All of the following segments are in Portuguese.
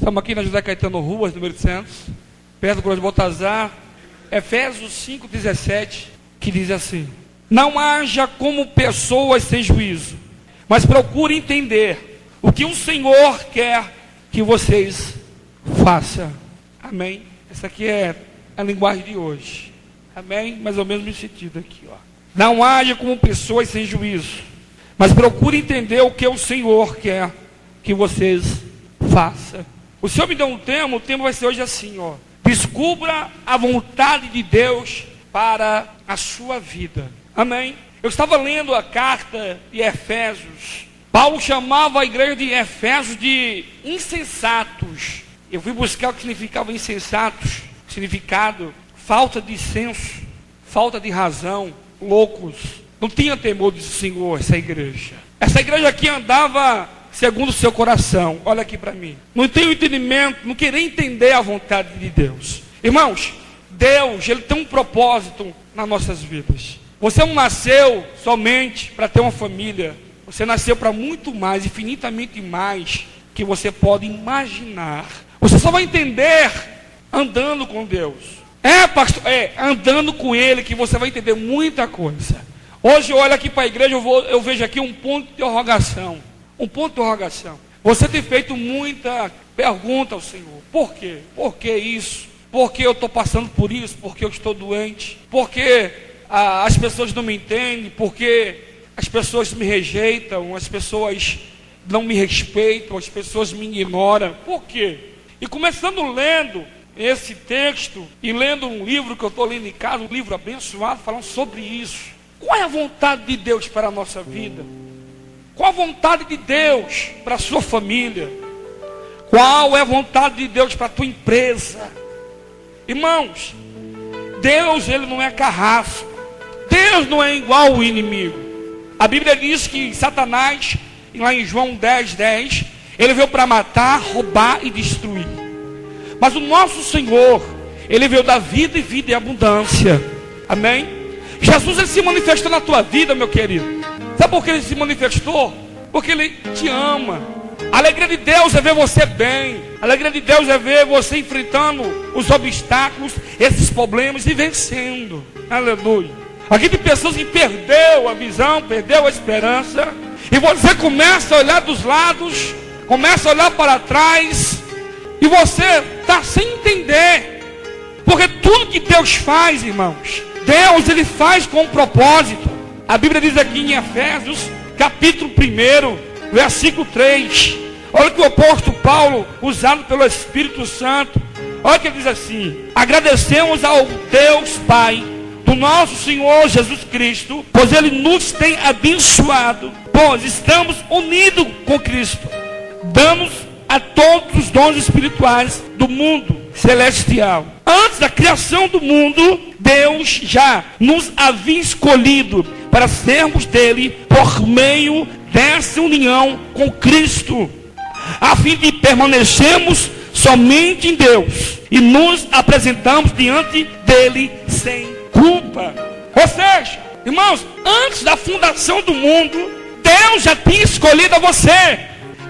Estamos aqui na José Caetano Ruas, número 800, perto do Colégio Baltazar. Efésios 5,17, que diz assim: não haja como pessoas sem juízo, mas procure entender o que o Senhor quer que vocês façam. Amém? Essa aqui é a linguagem de hoje. Amém? Mais ou menos no sentido aqui, ó. Não haja como pessoas sem juízo, mas procure entender o que o Senhor quer que vocês façam. O Senhor me deu um tema, o tema vai ser hoje assim, ó: descubra a vontade de Deus para a sua vida. Amém? Eu estava lendo a carta de Efésios. Paulo chamava a igreja de Efésios de insensatos. Eu fui buscar o que significava insensatos. Significado: falta de senso, falta de razão, loucos. Não tinha temor do Senhor essa igreja. Essa igreja aqui andava segundo o seu coração. Olha aqui para mim. Não tem o entendimento, não queria entender a vontade de Deus. Irmãos, Deus, Ele tem um propósito nas nossas vidas. Você não nasceu somente para ter uma família. Você nasceu para muito mais, infinitamente mais, que você pode imaginar. Você só vai entender andando com Deus. Pastor, andando com Ele que você vai entender muita coisa. Hoje eu olho aqui para a igreja, eu vejo aqui um ponto de interrogação. Um ponto de interrogação. Você tem feito muita pergunta ao Senhor. Por quê? Por que isso? Por que eu estou passando por isso? Por que eu estou doente? Por que as pessoas não me entendem? Por que as pessoas me rejeitam? As pessoas não me respeitam? As pessoas me ignoram? Por quê? E começando lendo esse texto e lendo um livro que eu estou lendo em casa, um livro abençoado, falando sobre isso. Qual é a vontade de Deus para a nossa vida? Qual a vontade de Deus para a sua família? Qual é a vontade de Deus para a tua empresa? Irmãos, Deus, Ele não é carrasco. Deus não é igual ao inimigo. A Bíblia diz que Satanás, lá em João 10:10, ele veio para matar, roubar e destruir. Mas o nosso Senhor, Ele veio dar vida e vida em abundância. Amém? Jesus, Ele se manifestou na tua vida, meu querido. Sabe por que Ele se manifestou? Porque Ele te ama. A alegria de Deus é ver você bem. A alegria de Deus é ver você enfrentando os obstáculos, esses problemas e vencendo. Aleluia. Aqui tem pessoas que perdeu a visão, perdeu a esperança. E você começa a olhar dos lados, começa a olhar para trás, e você está sem entender. Porque tudo que Deus faz, irmãos, Deus, Ele faz com um propósito. A Bíblia diz aqui em Efésios, capítulo 1, versículo 3. Olha que o apóstolo Paulo, usado pelo Espírito Santo, olha que ele diz assim: agradecemos ao Deus Pai do nosso Senhor Jesus Cristo, pois Ele nos tem abençoado, pois estamos unidos com Cristo. Damos a todos os dons espirituais do mundo celestial. Antes da criação do mundo, Deus já nos havia escolhido para sermos dele por meio dessa união com Cristo, a fim de permanecermos somente em Deus e nos apresentamos diante dele sem culpa. Ou seja, irmãos, antes da fundação do mundo, Deus já tinha escolhido a você.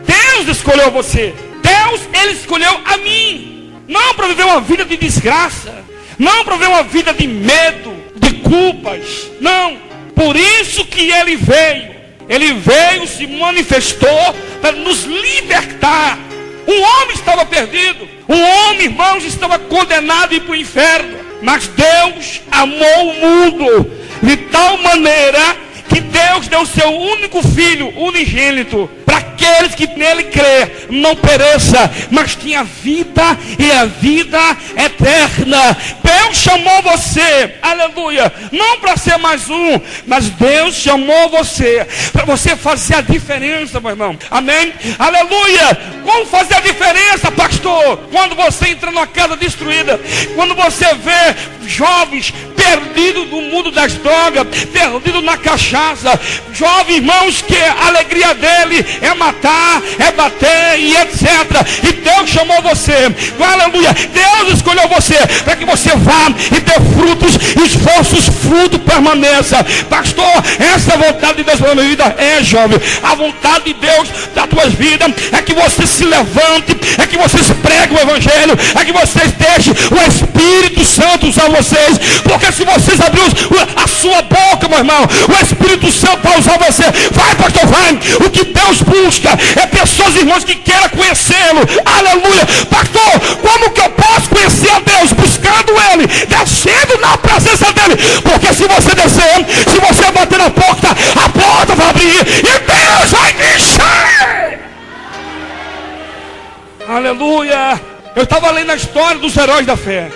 Deus escolheu você. Deus, Ele escolheu a mim. Não para viver uma vida de desgraça, não para viver uma vida de medo, de culpas. Não. Por isso que Ele veio, se manifestou para nos libertar. Um homem estava perdido, um homem, irmãos, estava condenado a ir para o inferno. Mas Deus amou o mundo de tal maneira que Deus deu o seu único filho, unigênito, para aqueles que nele crê, não pereça, mas tenha vida e a vida eterna. Deus chamou você, aleluia, não para ser mais um, mas Deus chamou você para você fazer a diferença, meu irmão. Amém? Aleluia. Como fazer a diferença, pastor? Quando você entra numa casa destruída, quando você vê jovens perdidos no mundo das drogas, perdidos na cachaça, jovens, irmãos, que a alegria dele é matar, é bater e etc. E Deus chamou você, aleluia, Deus escolheu você para que você vá e dê frutos, esforços, fruto permaneça. Pastor, essa é a vontade de Deus para a minha vida. Jovem, a vontade de Deus das tuas vidas é que você se levante, é que você se prepare o Evangelho é que vocês deixem o Espírito Santo usar vocês. Porque se vocês abrirem a sua boca, meu irmão, o Espírito Santo vai usar você. Vai, pastor, vai. O que Deus busca é pessoas, irmãos, que queiram conhecê-lo. Aleluia. Pastor, como que eu posso conhecer a Deus? Buscando Ele, descendo na presença dEle. Porque se você descer, se você bater na porta, a porta vai abrir e Deus vai te encher. Aleluia. Eu estava lendo a história dos heróis da fé.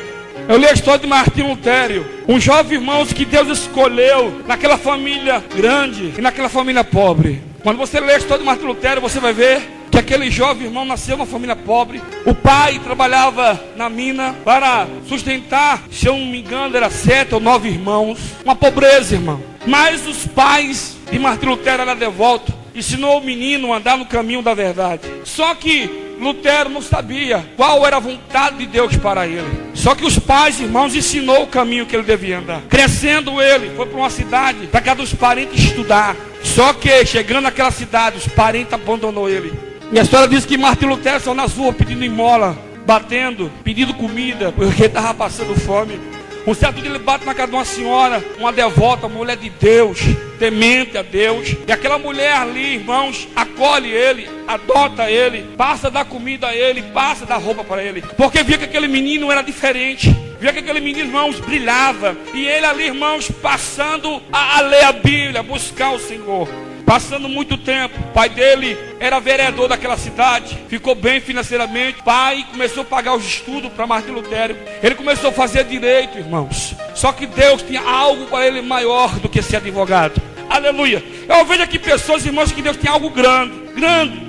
Eu li a história de Martinho Lutero, um jovem, irmãos, que Deus escolheu naquela família grande e naquela família pobre. Quando você lê a história de Martinho Lutero, você vai ver que aquele jovem irmão nasceu numa família pobre. O pai trabalhava na mina para sustentar, se eu não me engano, era 7 ou 9 irmãos. Uma pobreza, irmão. Mas os pais de Martinho Lutero eram devotos. Ensinou o menino a andar no caminho da verdade. Só que Lutero não sabia qual era a vontade de Deus para ele. Só que os pais, irmãos, ensinou o caminho que ele devia andar. Crescendo ele, foi para uma cidade, para casa dos parentes estudar. Só que, chegando naquela cidade, os parentes abandonou ele. E a história diz que Martinho Lutero saiu nas ruas pedindo esmola, batendo, pedindo comida, porque estava passando fome. Um certo dia ele bate na casa de uma senhora, uma devota, uma mulher de Deus, temente a Deus. E aquela mulher ali, irmãos, acolhe ele, adota ele, passa a dar comida a ele, passa a dar roupa para ele. Porque via que aquele menino era diferente. Via que aquele menino, irmãos, brilhava. E ele ali, irmãos, passando a ler a Bíblia, a buscar o Senhor. Passando muito tempo, o pai dele era vereador daquela cidade, ficou bem financeiramente. Pai começou a pagar os estudos para Martinho Lutero. Ele começou a fazer direito, irmãos. Só que Deus tinha algo para ele maior do que ser advogado. Aleluia. Eu vejo aqui pessoas, irmãos, que Deus tem algo grande,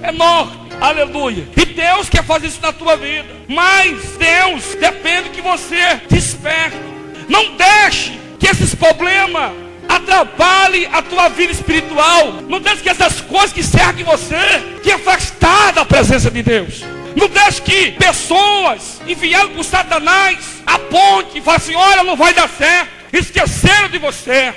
enorme. Aleluia. E Deus quer fazer isso na tua vida. Mas Deus depende que você desperte. Não deixe que esses problemas atrapalhe a tua vida espiritual. Não deixe que essas coisas que cercam você te afastar da presença de Deus. Não deixe que pessoas enviadas por Satanás aponte e falem assim: olha, não vai dar certo. Esqueceram de você.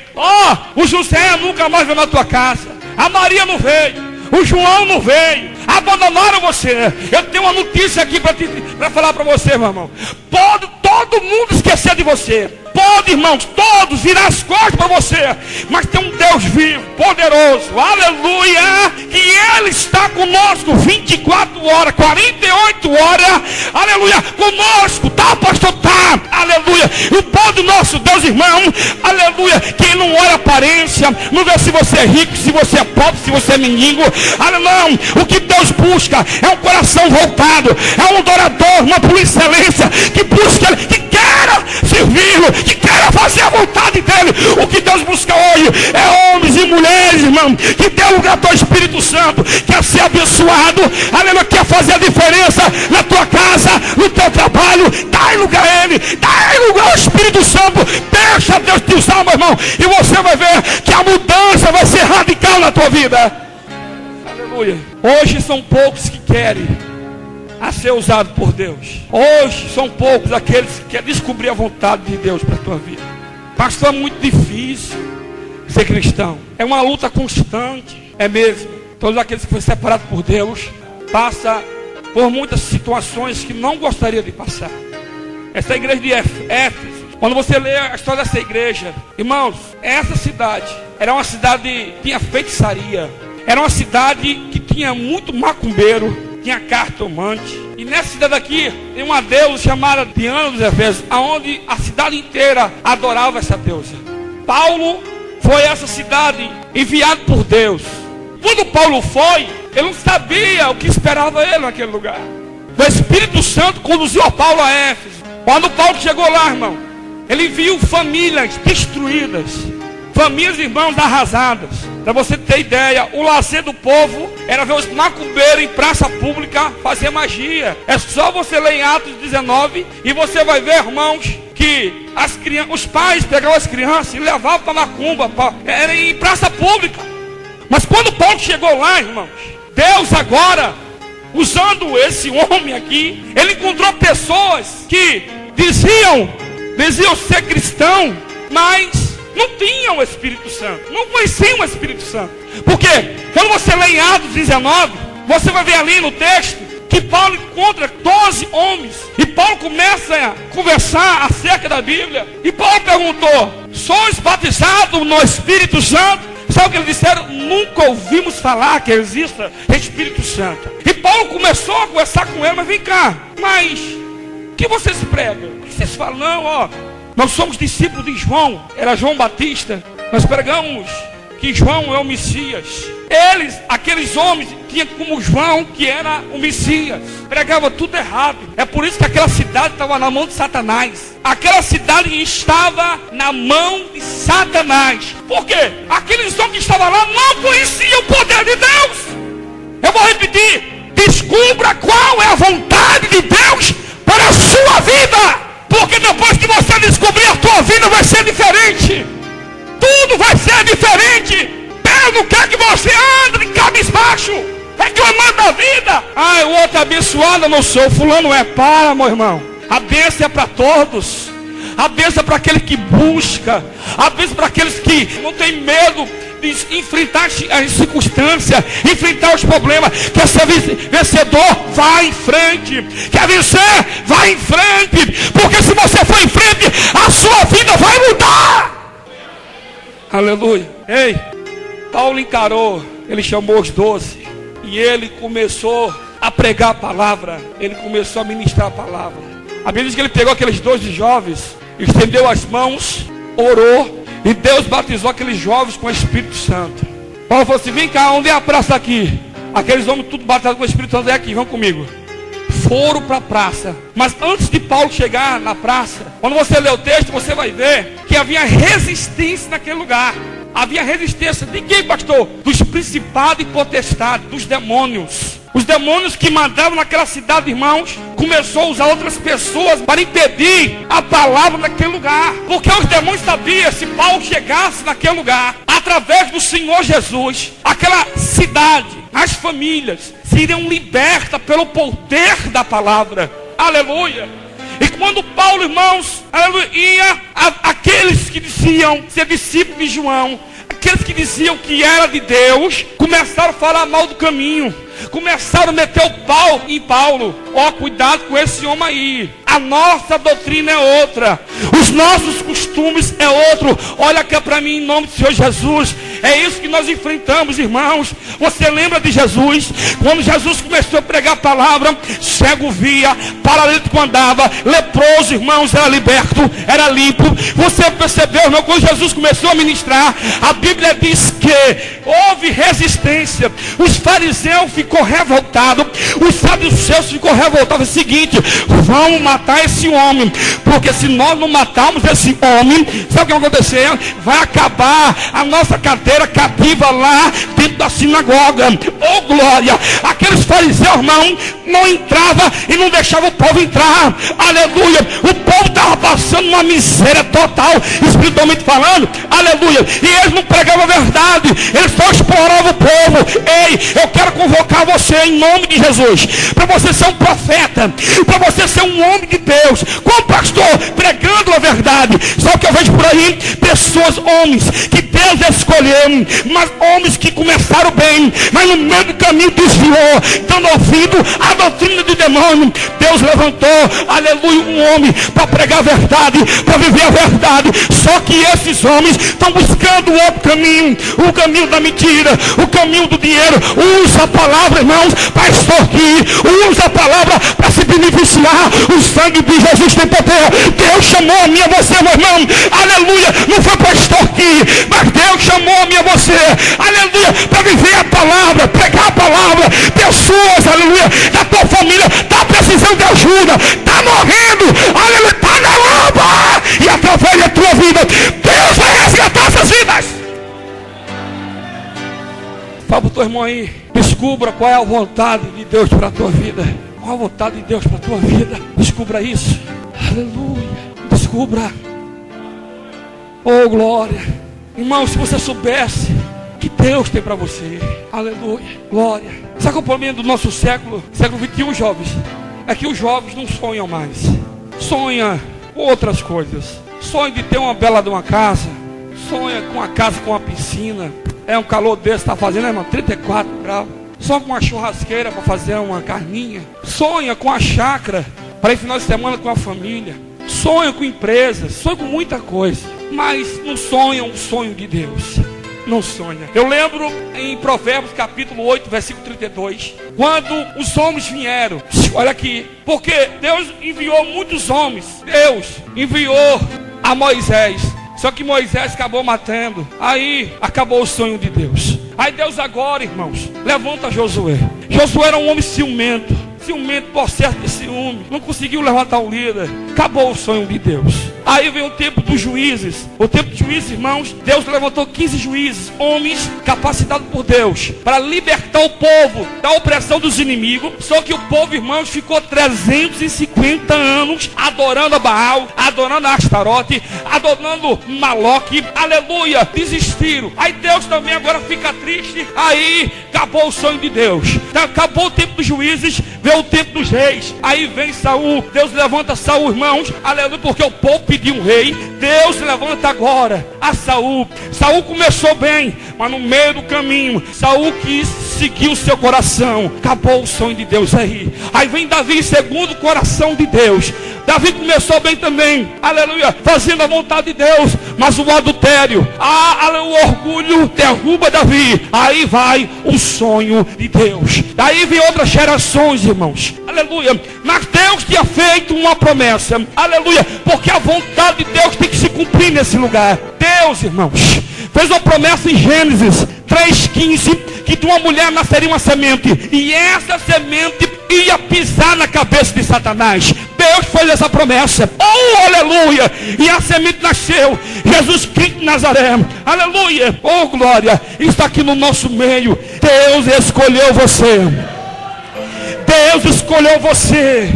O José nunca mais veio na tua casa. A Maria não veio. O João não veio. Abandonaram você. Eu tenho uma notícia aqui para falar para você, meu irmão. Pode todo mundo esquecer de você. Pode, irmãos, todos virar as costas para você. Mas tem um Deus vivo, poderoso, aleluia, que Ele está conosco 24 horas, 48 horas, aleluia, conosco, tá, pastor, tá, aleluia. E o bom do nosso Deus, irmão, aleluia, que não olha a aparência, não vê se você é rico, se você é pobre, se você é mendigo, aleluia. O que Deus busca é um coração voltado, é um adorador, uma por excelência, que busca Ele, que queira servi-lo, que queira fazer a vontade dele. O que Deus busca hoje é homens e mulheres, irmão, que dê lugar ao Espírito Santo, quer ser abençoado, aleluia, quer fazer a diferença na tua casa, no teu trabalho. Dá em lugar a Ele, dá em lugar ao Espírito Santo, deixa Deus te usar, meu irmão, e você vai ver que a mudança vai ser radical na tua vida. Aleluia. Hoje são poucos que querem a ser usado por Deus. Hoje são poucos aqueles que querem descobrir a vontade de Deus para a tua vida. Pastor, é muito difícil ser cristão. É uma luta constante. É mesmo. Todos aqueles que foram separados por Deus passam por muitas situações que não gostaria de passar. Essa igreja de Éfeso, quando você lê a história dessa igreja, irmãos, essa cidade era uma cidade que tinha feitiçaria. Era uma cidade que tinha muito macumbeiro, tinha cartomante. E nessa cidade aqui tem uma deusa chamada Diana dos Efésios, aonde a cidade inteira adorava essa deusa. Paulo foi a essa cidade enviado por Deus. Quando Paulo foi, ele não sabia o que esperava ele naquele lugar. O Espírito Santo conduziu a Paulo a Éfeso. Quando Paulo chegou lá, irmão, ele viu famílias destruídas, famílias, irmãos, arrasadas. Para você ter ideia, o lazer do povo era ver os macumbeiros em praça pública fazer magia. É só você ler em Atos 19 e você vai ver, irmãos, que os pais pegavam as crianças e levavam para macumba, era em praça pública. Mas quando Paulo chegou lá, irmãos, Deus agora, usando esse homem aqui, ele encontrou pessoas que diziam ser cristão, mas não tinham o Espírito Santo, não conheciam o Espírito Santo. Porque quando você lê em Atos 19, você vai ver ali no texto que Paulo encontra 12 homens. E Paulo começa a conversar acerca da Bíblia. E Paulo perguntou: sois batizados no Espírito Santo? Sabe o que eles disseram? Nunca ouvimos falar que exista Espírito Santo. E Paulo começou a conversar com ele: mas vem cá, mas o que vocês pregam? O que vocês falam? Não, ó, nós somos discípulos de João. Era João Batista. Nós pregamos que João é o Messias. Eles, aqueles homens, tinham como João, que era o Messias. Pregava tudo errado. É por isso que aquela cidade estava na mão de Satanás. Aquela cidade estava na mão de Satanás. Por quê? Aqueles homens que estavam lá não conheciam o poder de Deus. Eu vou repetir: descubra qual é a vontade de Deus para a sua vida. Porque depois que você descobrir, a tua vida vai ser diferente. Tudo vai ser diferente. Não quer que você ande de cabisbaixo, reclamando da vida. Ah, o outro abençoado não sou, fulano é. Para, meu irmão. A bênção é para todos. A bênção é para aquele que busca. A bênção é para aqueles que não tem medo de enfrentar as circunstâncias, enfrentar os problemas. Quer ser vencedor? Vai em frente. Quer vencer? Vai em frente. Porque se você for em frente, a sua vida vai mudar. Aleluia. Ei, Paulo encarou, ele chamou os 12 e ele começou a pregar a palavra. Ele começou a ministrar a palavra. A Bíblia diz que ele pegou aqueles 12 jovens, estendeu as mãos, orou, e Deus batizou aqueles jovens com o Espírito Santo. Paulo falou assim: vem cá, onde é a praça aqui? Aqueles homens tudo batizados com o Espírito Santo, é aqui, vão comigo. Foram para a praça. Mas antes de Paulo chegar na praça, quando você ler o texto, você vai ver que havia resistência naquele lugar. Havia resistência de quem, pastor? Dos principados e potestades, dos demônios. Os demônios que mandavam naquela cidade, irmãos, começou a usar outras pessoas para impedir a palavra naquele lugar. Porque os demônios sabiam, se Paulo chegasse naquele lugar, através do Senhor Jesus, aquela cidade, as famílias seriam libertas pelo poder da palavra. Aleluia. E quando Paulo, irmãos, ia, aqueles que diziam ser discípulos de João, aqueles que diziam que era de Deus, começaram a falar mal do caminho, começaram a meter o pau em Paulo. Ó, cuidado com esse homem aí. A nossa doutrina é outra, os nossos costumes é outro. Olha aqui para mim, em nome do Senhor Jesus. É isso que nós enfrentamos, irmãos. Você lembra de Jesus? Quando Jesus começou a pregar a palavra, cego via, paralítico andava, leproso, irmãos, era liberto, era limpo. Você percebeu, irmão, quando Jesus começou a ministrar, a Bíblia diz que houve resistência. Os fariseus ficou revoltados, os saduceus ficou revoltados. É o seguinte: vamos matar esse homem, porque se nós não matarmos esse homem, sabe o que vai acontecer? Vai acabar a nossa cadeira cativa lá dentro da sinagoga. Oh glória! Aqueles fariseus, irmão, não entravam e não deixavam o povo entrar. Aleluia! O povo estava passando uma miséria total, espiritualmente falando. Aleluia! E eles não pregavam a verdade, eles só exploravam o povo. Ei, eu quero convocar você em nome de Jesus, para você ser um profeta, para você ser um homem de Deus, como pastor, pregando a verdade. Só que eu vejo por aí pessoas, homens que Deus escolheu, mas homens que começaram bem, mas no meio do caminho desviou, dando ouvido à doutrina do demônio. Deus levantou, aleluia, um homem para pregar a verdade, para viver a verdade. Só que esses homens estão buscando outro caminho, o caminho da mentira, o caminho do dinheiro. Usa a palavra, irmãos, para extorquir, usa a palavra para se beneficiar. O sangue de Jesus tem poder. Deus chamou a mim e a você, meu irmão, aleluia, não foi para extorquir, mas Deus chamou a mim e a você, aleluia, para viver a palavra, pregar a palavra. Pessoas, aleluia, da tua família está precisando de ajuda, está morrendo, aleluia, está na lama, e através da tua vida Deus vai resgatar essas vidas. Fala para o teu irmão aí, descubra qual é a vontade de Deus para a tua vida. Qual a vontade de Deus para a tua vida? Descubra isso. Aleluia. Descubra. Oh glória. Irmão, se você soubesse que Deus tem para você. Aleluia. Glória. Sabe qual é o problema do nosso século 21, jovens? É que os jovens não sonham mais. Sonham com outras coisas. Sonha de ter uma bela de uma casa. Sonha com uma casa com uma piscina. É um calor desse, está fazendo, irmão, 34 graus. sonha com uma churrasqueira para fazer uma carninha, sonha com a chácara para ir final de semana com a família, sonha com empresas, sonha com muita coisa, mas não sonha um sonho de Deus. Não sonha. Eu lembro em Provérbios capítulo 8, versículo 32, quando os homens vieram, olha aqui, porque Deus enviou muitos homens, Deus enviou a Moisés, só que Moisés acabou matando, aí acabou o sonho de Deus. Aí Deus agora, irmãos, levanta Josué. Josué era um homem ciumento, possesso de ciúme, não conseguiu levantar o líder, acabou o sonho de Deus. Aí vem o tempo dos juízes. O tempo dos juízes, irmãos, Deus levantou 15 juízes, homens capacitados por Deus para libertar o povo da opressão dos inimigos. Só que o povo, irmãos, ficou 350 anos adorando a Baal, adorando a Astarote, adorando Maloque, aleluia, desistiram. Aí Deus também agora fica triste. Aí acabou o sonho de Deus, acabou o tempo dos juízes, veio o tempo dos reis. Aí vem Saul, Deus levanta Saul, irmãos, aleluia, porque o povo pediu um rei. Deus levanta agora a Saul. Saul começou bem, mas no meio do caminho Saul quis seguir o seu coração, acabou o sonho de Deus aí. Aí vem Davi, segundo o coração de Deus. Davi começou bem também, aleluia, fazendo a vontade de Deus, mas o adultério, o orgulho derruba Davi. Aí vai o sonho de Deus. Daí vem outras gerações, irmãos, aleluia, mas Deus tinha feito uma promessa, aleluia, porque a vontade de Deus tem que se cumprir nesse lugar. Deus, irmãos, fez uma promessa em Gênesis 3:15, que de uma mulher nasceria uma semente, e essa semente ia pisar na cabeça de Satanás. Deus fez essa promessa, oh aleluia, e a semente nasceu, Jesus Cristo de Nazaré, aleluia, oh glória, está aqui no nosso meio. Deus escolheu você, Deus escolheu você.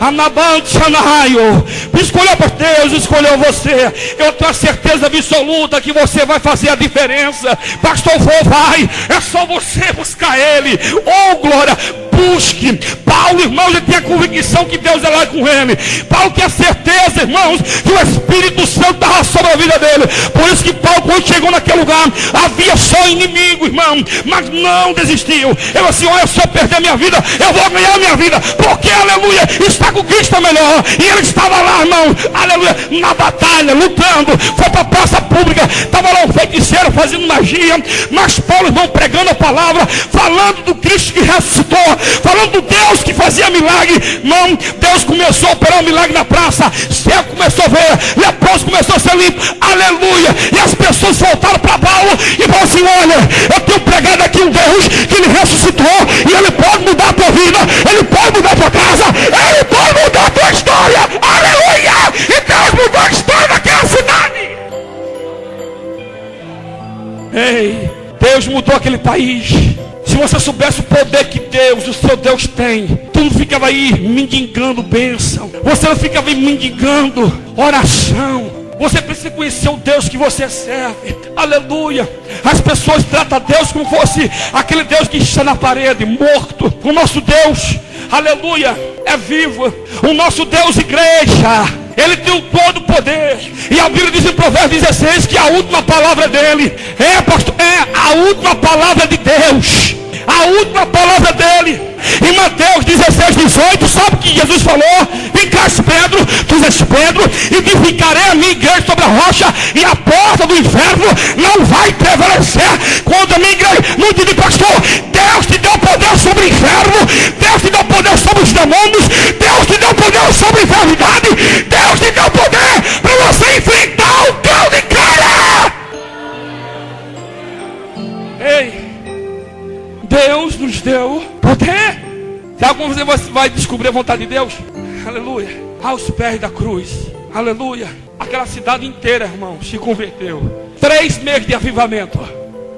Anabante Anaio, escolheu por Deus, escolheu você. Eu tenho a certeza absoluta que você vai fazer a diferença. Pastor, vai, é só você buscar Ele. Oh glória, busque. Paulo, irmãos, ele tinha a convicção que Deus é lá com ele. Paulo tinha certeza, irmãos, que o Espírito Santo estava sobre a vida dele. Por isso que Paulo, quando chegou naquele lugar, havia só inimigo, irmão, mas não desistiu. Ele assim, olha, se eu perder minha vida, eu vou ganhar minha vida, porque, aleluia, está com Cristo é melhor. E ele estava lá, irmão, aleluia, na batalha, lutando. Foi para a praça pública, estava lá um feiticeiro fazendo magia, mas Paulo, irmão, pregando a palavra, falando do Cristo que ressuscitou, falando do Deus que fazia milagre. Não, Deus começou a operar um milagre na praça, cego começou a ver, leproso começou a ser limpo, aleluia, e as pessoas voltaram para Paulo e falaram assim, olha, eu tenho pregado aqui um Deus que ele ressuscitou, e ele pode mudar a tua vida, ele pode mudar a tua casa, ele pode mudar a tua história, aleluia, e Deus mudou a história daquela cidade. Ei, Deus mudou aquele país. Se você soubesse o poder que Deus, o seu Deus tem, tu não ficava aí mendigando bênção, você não ficava aí mendigando oração. Você precisa conhecer o Deus que você serve, aleluia. As pessoas tratam Deus como fosse aquele Deus que está na parede, morto. O nosso Deus, aleluia, é vivo. O nosso Deus, igreja, ele tem o todo poder. E a Bíblia diz em Provérbios 16 que a última palavra dele é a última palavra de Deus, a última palavra dele. Em Mateus 16:18, sabe o que Jesus falou? Vem cá, Pedro, tu és Pedro, edificarei a minha igreja sobre a rocha, e a porta do inferno não vai prevalecer contra a minha igreja. Não te digo, pastor, Deus te deu poder sobre o inferno, Deus te deu poder sobre os demônios, Deus te deu poder sobre a enfermidade, Deus te deu poder para você enfrentar o cão de cara. Ei, Deus nos deu poder. Sabe como você vai descobrir a vontade de Deus? Aleluia, aos pés da cruz, aleluia. Aquela cidade inteira, irmão, se converteu. 3 meses de avivamento.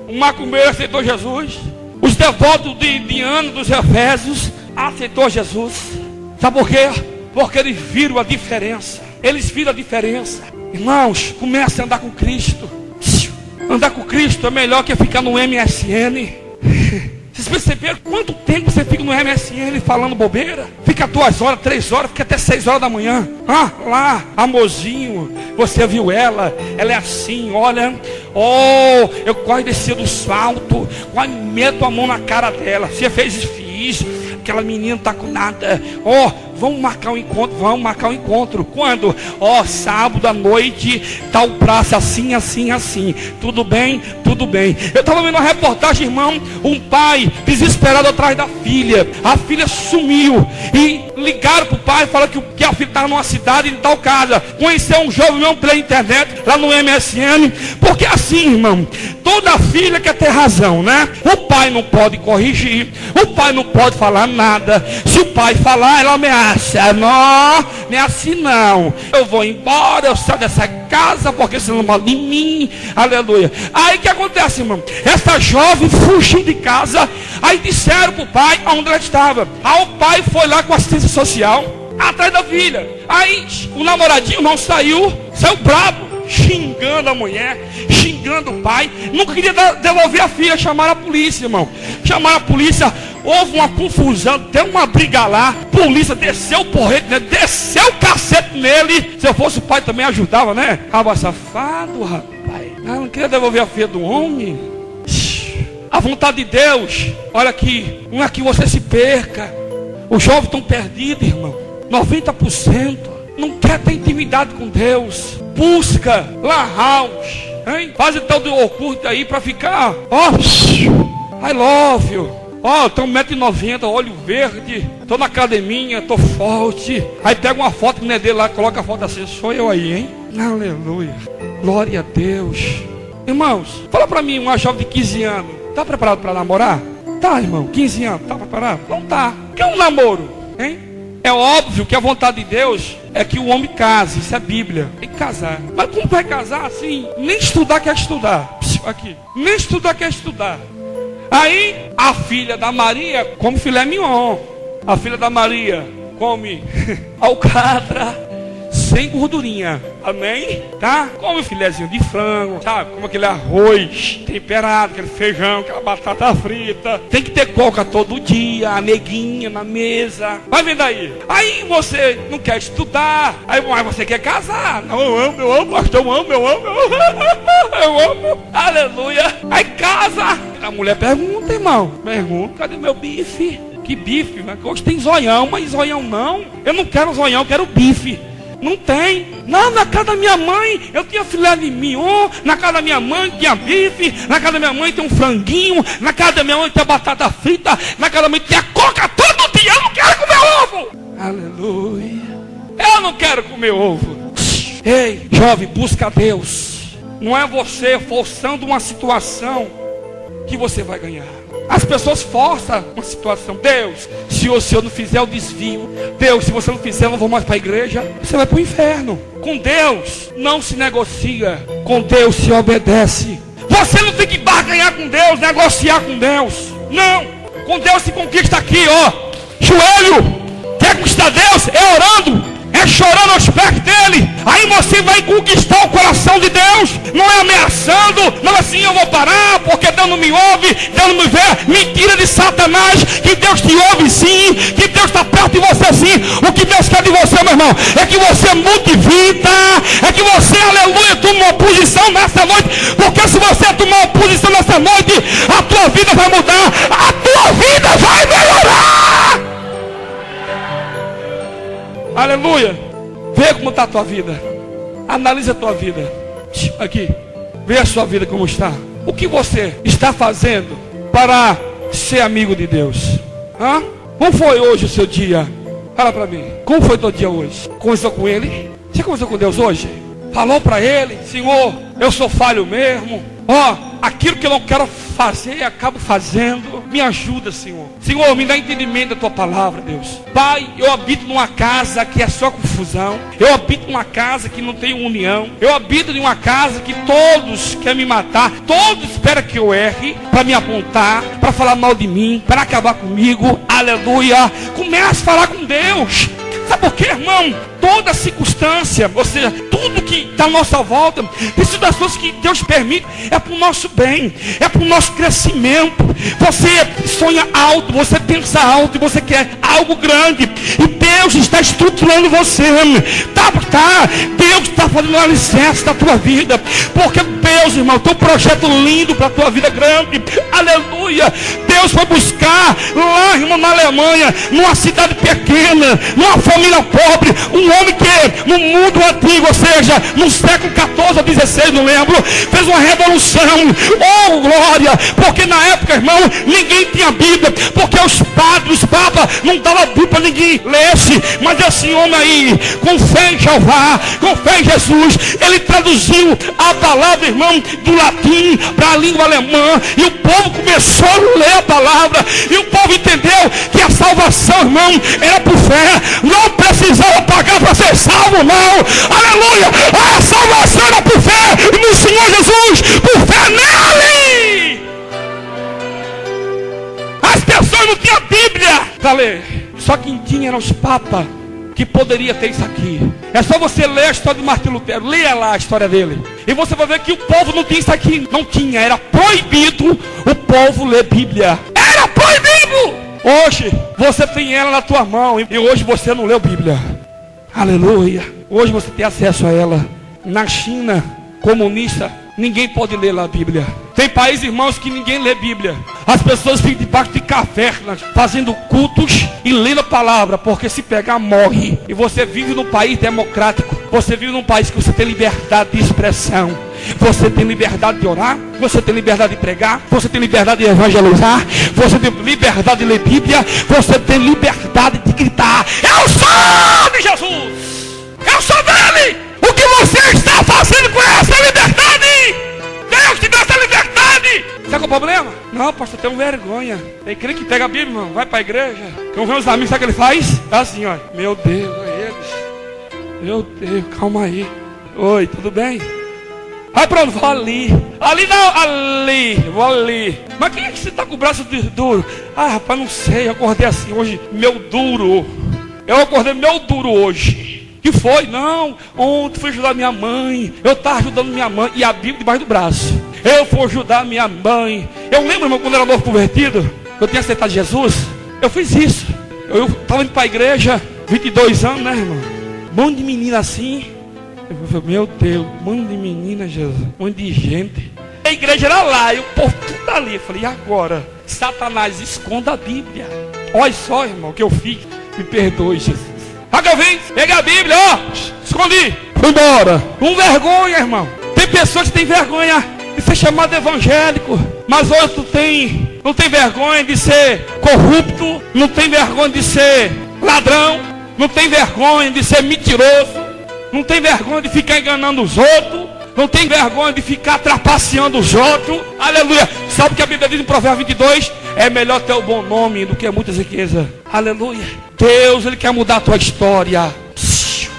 Um macumbeiro aceitou Jesus. Os devotos de Diana dos Efésios aceitou Jesus. Sabe por quê? Porque eles viram a diferença. Eles viram a diferença. Irmãos, comece a andar com Cristo. Andar com Cristo é melhor que ficar no MSN. Vocês perceberam quanto tempo você fica no MSN falando bobeira? Fica 2 horas, 3 horas, fica até 6 horas da manhã. Lá, amorzinho, você viu ela é assim, olha, Oh, eu quase desci do salto, quase meto a mão na cara dela. Você fez isso? Fiz. Aquela menina não tá com nada. Oh, vamos marcar um encontro. Vamos marcar um encontro. Quando? Oh, sábado à noite, tal praça, assim, assim, assim. Tudo bem? Tudo bem. Eu estava vendo uma reportagem, irmão. Um pai desesperado atrás da filha. A filha sumiu. E ligaram pro pai, falaram que a filha estava numa cidade, em tal casa. Conheceu um jovem mesmo pela internet, lá no MSN. Porque assim, irmão, toda filha quer ter razão, né? O pai não pode corrigir. O pai não pode falar nada. Se o pai falar, ela ameaça. Não é assim não. Eu vou embora, eu saio dessa casa, porque você não manda em mim. Aleluia. Aí o que acontece, irmão? Essa jovem fugiu de casa. Aí disseram pro pai onde ela estava. Aí o pai foi lá com assistência social atrás da filha. Aí o namoradinho não saiu brabo, xingando a mulher, xingando o pai. Não queria devolver a filha. Chamaram a polícia, irmão. Chamaram a polícia. Houve uma confusão, deu uma briga lá. Polícia desceu o porrete, né? Desceu o cacete nele. Se eu fosse o pai também ajudava, né? Raba safado, rapaz. Não queria devolver a filha do homem. A vontade de Deus, olha aqui, não é que você se perca. Os jovens estão perdidos, irmão. 90% não quer ter intimidade com Deus. Busca lan house, hein? Faz o tal do Orkut aí para ficar, ó, I love you. Ó, tenho 1,90 m, olho verde, tô na academia, tô forte. Aí pega uma foto que não é dele lá, coloca a foto assim, sou eu aí, hein? Aleluia, glória a Deus. Irmãos, fala pra mim, uma jovem de 15 anos, tá preparado para namorar? Tá, irmão, 15 anos, tá preparado? Não tá. O que é um namoro, hein? É óbvio que a vontade de Deus é que o homem case, isso é Bíblia, tem que casar. Mas como vai casar assim? Nem estudar quer estudar. Aqui, nem estudar quer estudar. Aí a filha da Maria come filé mignon. A filha da Maria come alcatra sem gordurinha. Amém? Tá? Come filézinho de frango, sabe? Come aquele arroz temperado, aquele feijão, aquela batata frita. Tem que ter coca todo dia, a neguinha na mesa. Vai vendo aí. Aí você não quer estudar. Aí você quer casar. Não, eu amo, pastor, eu amo. Eu amo. Aleluia. Aí casa. A mulher pergunta, irmão. Pergunta, cadê meu bife? Que bife? Hoje tem zoião, mas zoião não. Eu não quero zoião, eu quero bife. Não tem. Não, na casa da minha mãe eu tinha filé de mignon. Na casa da minha mãe tinha bife. Na casa da minha mãe tem um franguinho. Na casa da minha mãe tem batata frita. Na casa da minha mãe tem a coca todo dia. Eu não quero comer ovo. Aleluia. Eu não quero comer ovo. Ei, jovem, busca a Deus. Não é você forçando uma situação que você vai ganhar. As pessoas forçam uma situação. Deus, se o Senhor não fizer o desvio. Deus, se você não fizer, eu não vou mais para a igreja. Você vai para o inferno. Com Deus não se negocia. Com Deus se obedece. Você não tem que barganhar com Deus, negociar com Deus. Não. Com Deus se conquista aqui, ó. Joelho. Quer conquistar Deus? É orando. É chorando aos pés dele. Aí você vai conquistar o coração de Deus. Não é ameaçando. Não é assim, eu vou parar porque Deus não me ouve, Deus não me vê. Mentira de Satanás. Que Deus te ouve sim. Que Deus está perto de você sim. O que Deus quer de você, meu irmão, é que você mude vida. É que você, aleluia, tome uma posição nessa noite. Porque se você tomar uma posição nessa noite, a tua vida vai mudar. A tua vida vai melhorar. Aleluia. Vê como está a tua vida. Analisa a tua vida. Aqui. Vê a sua vida como está. O que você está fazendo para ser amigo de Deus? Hã? Como foi hoje o seu dia? Fala para mim. Como foi o teu dia hoje? Conversou com Ele? Você conversou com Deus hoje? Falou para Ele: Senhor, eu sou falho mesmo. Ó, aquilo que eu não quero fazer, acabo fazendo. Me ajuda, Senhor. Senhor, me dá entendimento da tua palavra, Deus. Pai, eu habito numa casa que é só confusão. Eu habito numa casa que não tem união. Eu habito em uma casa que todos querem me matar. Todos esperam que eu erre para me apontar, para falar mal de mim, para acabar comigo. Aleluia. Comece a falar com Deus. Sabe por quê, irmão? Toda circunstância, ou seja, tudo que da nossa volta, tem situações que Deus permite, é para o nosso bem, é para o nosso crescimento. Você sonha alto, você pensa alto, e você quer algo grande, e Deus está estruturando você. Deus está fazendo um alicerce da tua vida, porque Deus, irmão, tem um projeto lindo para a tua vida grande. Aleluia. Deus foi buscar lá, irmão, na Alemanha, numa cidade pequena, numa família pobre, um homem que no mundo antigo, ou seja, no século 14 ou 16, não lembro, fez uma revolução. Oh, glória! Porque na época, irmão, ninguém tinha Bíblia, porque os padres, os papas não davam Bíblia para ninguém lesse. Mas esse homem aí, com fé em Jeová, com fé em Jesus, ele traduziu a palavra, irmão, do latim para a língua alemã, e o povo começou a ler a palavra, e o povo entendeu que a salvação, irmão, era por fé, não precisava pagar para ser salvo, não. Aleluia! A salvação era por fé no Senhor Jesus, por fé nele. As pessoas não tinham Bíblia para ler, só quem tinha eram os papas que poderia ter isso aqui. É só você ler a história de Martim Lutero, leia lá a história dele, e você vai ver que o povo não tinha isso aqui, não tinha, era proibido o povo ler Bíblia, era proibido. Hoje você tem ela na tua mão, e hoje você não leu Bíblia. Aleluia. Hoje você tem acesso a ela. Na China comunista, ninguém pode ler a Bíblia. Tem países, irmãos, que ninguém lê Bíblia. As pessoas ficam debaixo de cavernas, fazendo cultos e lendo a palavra, porque se pegar, morre. E você vive num país democrático. Você vive num país que você tem liberdade de expressão. Você tem liberdade de orar. Você tem liberdade de pregar. Você tem liberdade de evangelizar. Você tem liberdade de ler Bíblia. Você tem liberdade de gritar: eu sou de Jesus, eu sou dele. O que você está fazendo com essa liberdade? Deus te deu essa liberdade. Sabe qual é o problema? Não, pastor, tenho vergonha. Tem crente que pega a Bíblia, irmão, vai para a igreja. Quando vem os amigos, sabe o que ele faz? É assim, ó. Meu Deus, é eles. Meu Deus, calma aí. Oi, tudo bem? Vai para onde? Vou ali. Ali não, ali. Vou ali. Mas quem é que você está com o braço duro? Ah, rapaz, não sei. Eu acordei assim hoje, meu duro. Eu acordei meu duro hoje. Que foi? Não, ontem fui ajudar minha mãe. Eu estava ajudando minha mãe e a Bíblia debaixo do braço. Eu fui ajudar minha mãe. Eu lembro, irmão, quando eu era novo convertido, eu tinha aceitado Jesus. Eu fiz isso. Eu estava indo para a igreja, 22 anos, né, irmão? Um monte de menina assim. Eu falei, meu Deus, um monte de menina, Jesus. Um monte de gente. A igreja era lá e o povo tudo ali. Eu falei, e agora? Satanás, esconda a Bíblia. Olha só, irmão, o que eu fiz. Me perdoe, Jesus. Olha que eu vim, peguei a Bíblia, ó, escondi, fui embora. Com vergonha, irmão. Tem pessoas que têm vergonha de ser chamado evangélico, mas hoje não tem vergonha de ser corrupto, não tem vergonha de ser ladrão, não tem vergonha de ser mentiroso, não tem vergonha de ficar enganando os outros, não tem vergonha de ficar trapaceando os outros. Aleluia. Sabe o que a Bíblia diz em Provérbios 22? É melhor ter o bom nome do que muitas riquezas. Aleluia. Deus, Ele quer mudar a tua história.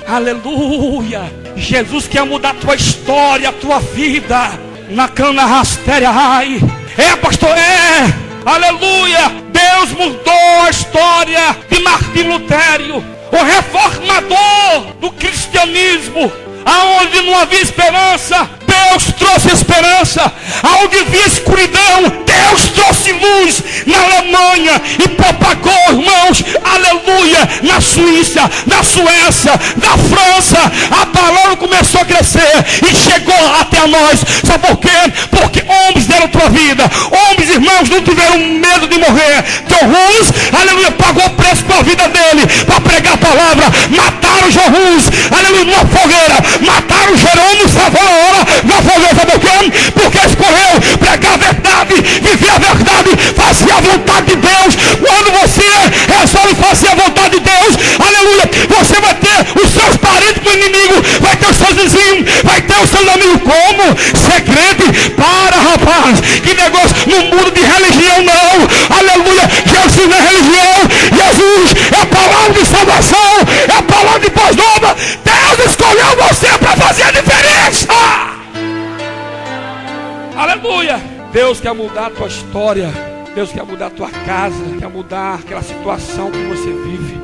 Aleluia. Jesus quer mudar a tua história, a tua vida. Na cana rastéria, ai. É, pastor, é. Aleluia. Deus mudou a história de Martim Lutero, o reformador do cristianismo. Aonde não havia esperança, Deus trouxe esperança. Aonde havia escuridão, Deus trouxe luz. Na Alemanha, e propagou, irmãos, aleluia, na Suíça, na Suécia, na França, a palavra começou a crescer e chegou até nós. Sabe por quê? Porque homens deram tua vida, homens, irmãos, não tiveram medo de morrer. John Hus, aleluia, pagou o preço pela vida dele para pregar a palavra. Mataram John Hus, aleluia, numa fogueira. Mataram Jerônimo Savonarola na fogueira. Sabe por quê? Porque escolheu pregar a verdade, viver a verdade, fazer a vontade de Deus. Quando você resolve fazer a vontade de Deus, aleluia, você vai ter os seus parentes como inimigo, vai ter os seus vizinhos, vai ter os seus amigos como segredo. Para, rapaz, que negócio, no mundo de religião não. Aleluia, Jesus não é religião, Jesus é a palavra de salvação, é a palavra de paz nova. Deus escolheu você para fazer a diferença. Aleluia. Deus quer mudar a tua história. Deus quer mudar a tua casa. Quer mudar aquela situação que você vive.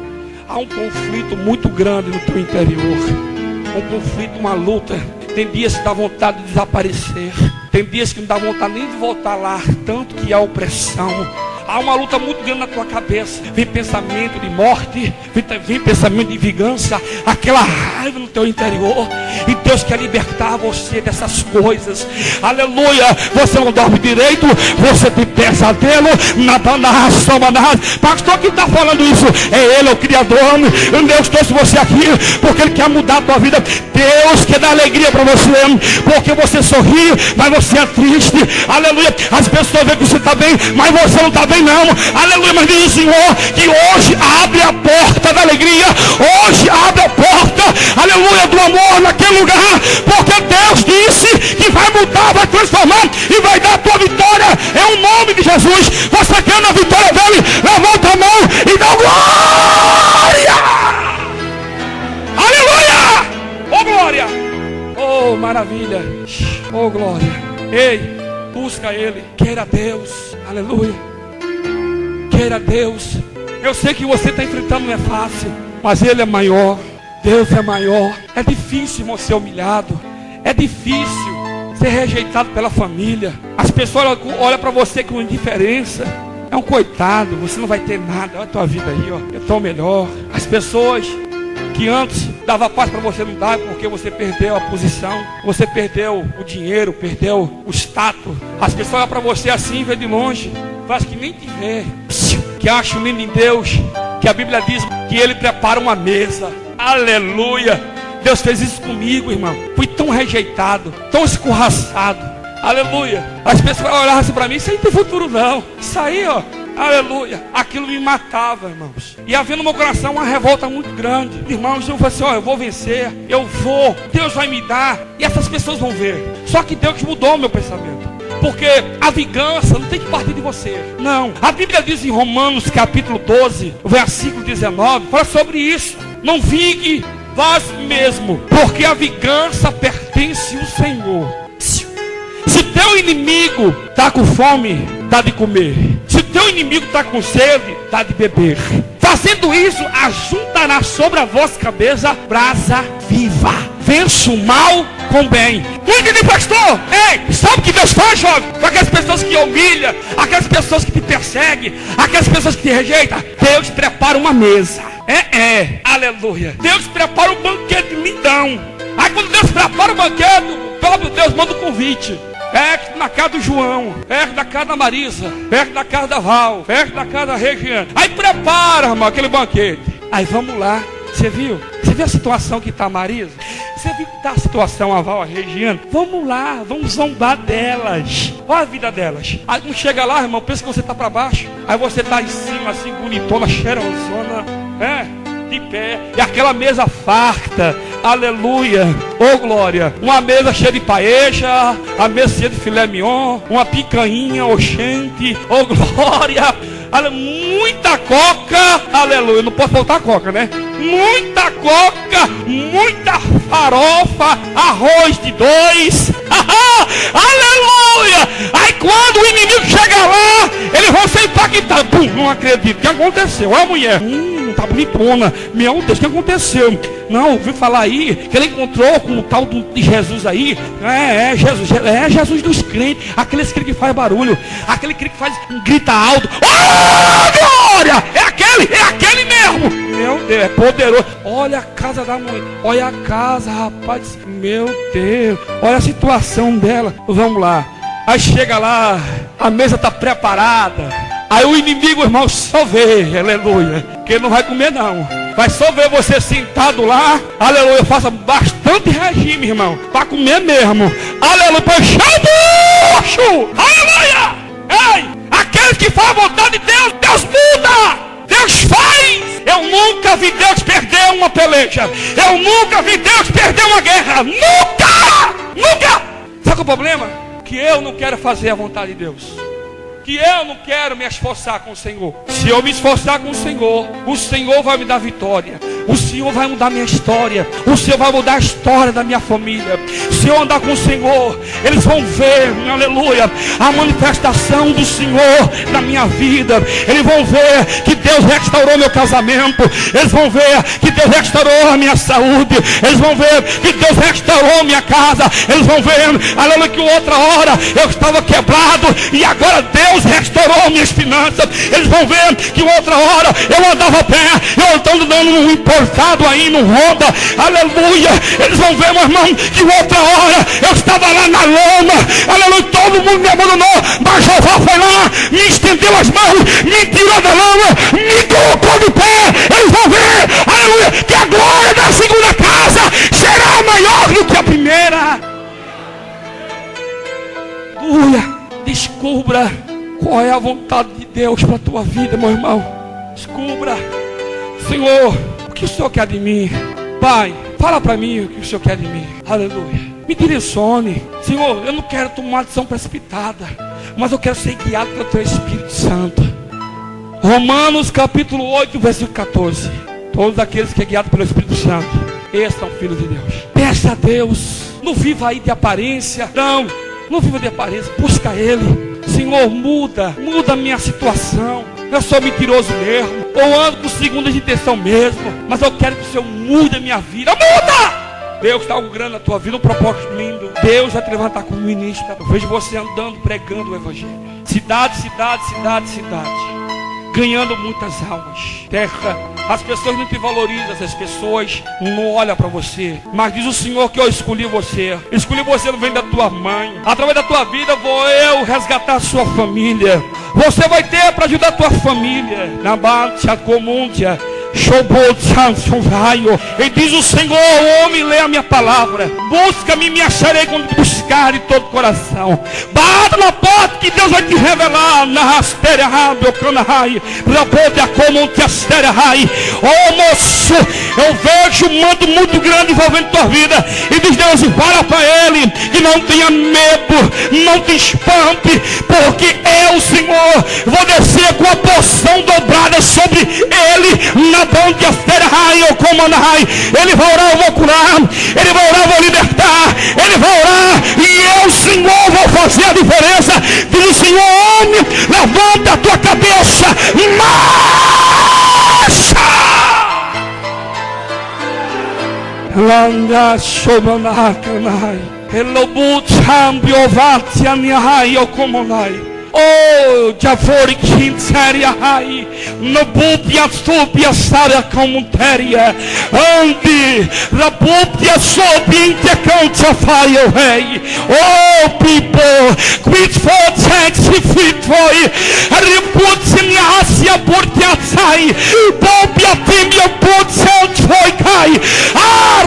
Há um conflito muito grande no teu interior. Um conflito, uma luta. Tem dias que dá vontade de desaparecer. Tem dias que não dá vontade nem de voltar lá, tanto que há opressão. Há uma luta muito grande na tua cabeça. Vem pensamento de morte, vem pensamento de vingança, aquela raiva no teu interior. E Deus quer libertar você dessas coisas. Aleluia. Você não dorme direito, você tem pesadelo, nada na ração, nada. Pastor, quem está falando isso? É Ele, é o Criador. Deus trouxe você aqui porque Ele quer mudar a tua vida. Deus quer dar alegria para você, porque você sorri, mas você é triste. Aleluia. As pessoas veem que você está bem, mas você não está bem não. Aleluia. Mas diz o Senhor que hoje abre a porta da alegria. Hoje abre a porta, aleluia, do amor naquele lugar. Porque Deus disse que vai mudar, vai transformar e vai dar a tua vitória. É o nome de Jesus. Você quer na vitória dele? Levanta a mão e dá glória. Aleluia. Oh glória. Oh maravilha. Oh glória. Ei, busca Ele. Queira Deus. Aleluia. Queira Deus. Eu sei que você está enfrentando, não é fácil, mas Ele é maior. Deus é maior. É difícil, irmão, ser humilhado. É difícil ser rejeitado pela família. As pessoas olham para você com indiferença. É um coitado, você não vai ter nada. Olha a tua vida aí, ó. Eu estou melhor. As pessoas que antes dava paz para você não dar, porque você perdeu a posição, você perdeu o dinheiro, perdeu o status. As pessoas olham para você assim, vê de longe, faz que nem te vê. Que acho lindo em Deus, que a Bíblia diz que Ele prepara uma mesa. Aleluia. Deus fez isso comigo, irmão. Fui tão rejeitado, tão escorraçado. Aleluia. As pessoas olhavam assim para mim, isso aí não tem futuro não. Isso aí, ó, aleluia. Aquilo me matava, irmãos. E havia no meu coração uma revolta muito grande. Irmãos, eu falei assim, ó, eu vou vencer. Eu vou. Deus vai me dar. E essas pessoas vão ver. Só que Deus mudou o meu pensamento. Porque a vingança não tem que partir de você. Não. A Bíblia diz em Romanos capítulo 12, versículo 19, fala sobre isso. Não vingue vós mesmo, porque a vingança pertence ao Senhor. Se teu inimigo está com fome, dá de comer. Se teu inimigo está com sede, dá de beber. Fazendo isso, ajuntará sobre a vossa cabeça brasa viva. Vença o mal com bem. Não entendi, pastor? Ei, sabe o que Deus faz, jovem? Com aquelas pessoas que humilham, aquelas pessoas que te perseguem, aquelas pessoas que te rejeitam, Deus prepara uma mesa. Aleluia. Deus prepara um banquete lindão. Aí quando Deus prepara o banquete, o próprio Deus manda um convite. Perto na casa do João, perto da casa da Marisa, perto da casa da Val, perto da casa da Regiane. Aí prepara, irmão, aquele banquete. Aí vamos lá. Você viu? Você viu a situação que está a Marisa? Você viu que está a situação a Val, a Regiane? Vamos lá, vamos zombar delas. Olha a vida delas. Aí quando chega lá, irmão, pensa que você está para baixo. Aí você está em cima, assim, bonitona, cheirosona, de pé. E aquela mesa farta. Aleluia. Oh glória. Uma mesa cheia de paeja, a mesa cheia de filé mignon, uma picanha, oxente. Oh glória. Muita coca. Aleluia. Não pode faltar coca, né? Muita coca, muita farofa, arroz de 2. Aleluia. Aí quando o inimigo chega lá, eles vão ser impactados. Pum, não acredito. O que aconteceu? A mulher, tá bonitona. Meu Deus, o que aconteceu? Não, ouviu falar aí que ele encontrou com o tal de Jesus aí. Jesus dos crentes. Aqueles crentes que faz barulho, aquele crente que faz grita alto. Oh, glória! É aquele mesmo. Meu Deus, é poderoso. Olha a casa da mulher. Olha a casa, rapaz. Meu Deus. Olha a situação dela. Vamos lá. Aí chega lá, a mesa está preparada. Aí o inimigo, irmão, só vê, aleluia, que ele não vai comer não. Vai só ver você sentado lá, aleluia, faça bastante regime, irmão, para comer mesmo. Aleluia, puxou, aleluia. Ei, aqueles que fazem a vontade de Deus, Deus muda, Deus faz. Eu nunca vi Deus perder uma peleja. Eu nunca vi Deus perder uma guerra. Nunca. Sabe qual é o problema? Que eu não quero fazer a vontade de Deus. Que eu não quero me esforçar com o Senhor. Se eu me esforçar com o Senhor vai me dar vitória. o Senhor vai mudar minha história, o Senhor vai mudar a história da minha família. Se eu andar com o Senhor, eles vão ver, aleluia, a manifestação do Senhor na minha vida. Eles vão ver que Deus restaurou meu casamento, eles vão ver que Deus restaurou a minha saúde, eles vão ver que Deus restaurou minha casa, eles vão ver, aleluia, que outra hora eu estava quebrado e agora Deus restaurou minhas finanças. Eles vão ver que outra hora eu andava a pé, eu estava dando um importado aí no Honda, aleluia. Eles vão ver, meu irmão, que outra hora eu estava lá na lama, aleluia, todo mundo me abandonou, mas Jeová foi lá, me estendeu as mãos, me tirou da lama, me colocou de pé. Eles vão ver, aleluia, que a glória da segunda casa será maior do que a primeira. Aleluia. Descubra qual é a vontade de Deus para a tua vida, meu irmão. Descubra, Senhor, o que o Senhor quer de mim? Pai, fala para mim o que o Senhor quer de mim. Aleluia. Me direcione. Senhor, eu não quero tomar uma decisão precipitada, mas eu quero ser guiado pelo teu Espírito Santo. Romanos capítulo 8, versículo 14. Todos aqueles que é guiado pelo Espírito Santo, esses são filhos de Deus. Peça a Deus. Não viva aí de aparência. Não viva de aparência. Busca Ele. Senhor, muda a minha situação. Eu sou mentiroso mesmo, ou ando com segundas de intenção mesmo, mas eu quero que o Senhor mude a minha vida. Muda! Deus está algo grande na tua vida, um propósito lindo. Deus vai te levantar como ministro. Eu vejo você andando, pregando o Evangelho. Cidade, ganhando muitas almas. Terra, as pessoas não te valorizam, as pessoas não olham para você. Mas diz o Senhor que eu escolhi você. Escolhi você, não vem da tua mãe. Através da tua vida vou eu resgatar a sua família. Você vai ter para ajudar a tua família. Na Bátia Comúndia. E diz o Senhor: o homem lê a minha palavra, busca-me e me acharei quando buscar de todo o coração. Bata na porta que Deus vai te revelar. Oh moço, eu vejo um manto muito grande envolvendo tua vida. E diz Deus: fala para ele que não tenha medo, não te espante, porque eu, Senhor, vou descer com a porção dobrada sobre ele. Na bande eu comandai. Ele vai orar, eu vou curar. Ele vai orar, eu vou libertar. Ele vai orar e eu, Senhor, vou fazer a diferença. Diz o Senhor: homem, levanta a tua cabeça, marcha. Langa somanai. Elobut ambiovatia niahai o comandai. Oh, Javori Quinteria Rai, Nobupia Subia Sara Comuntéria, Andi, Rabupia Sobintia Concha Fire Rei. Oh, people, quit for thanks, fit for it, Reputin Asia Portiatai, Bobia Timia Putselt for Kai,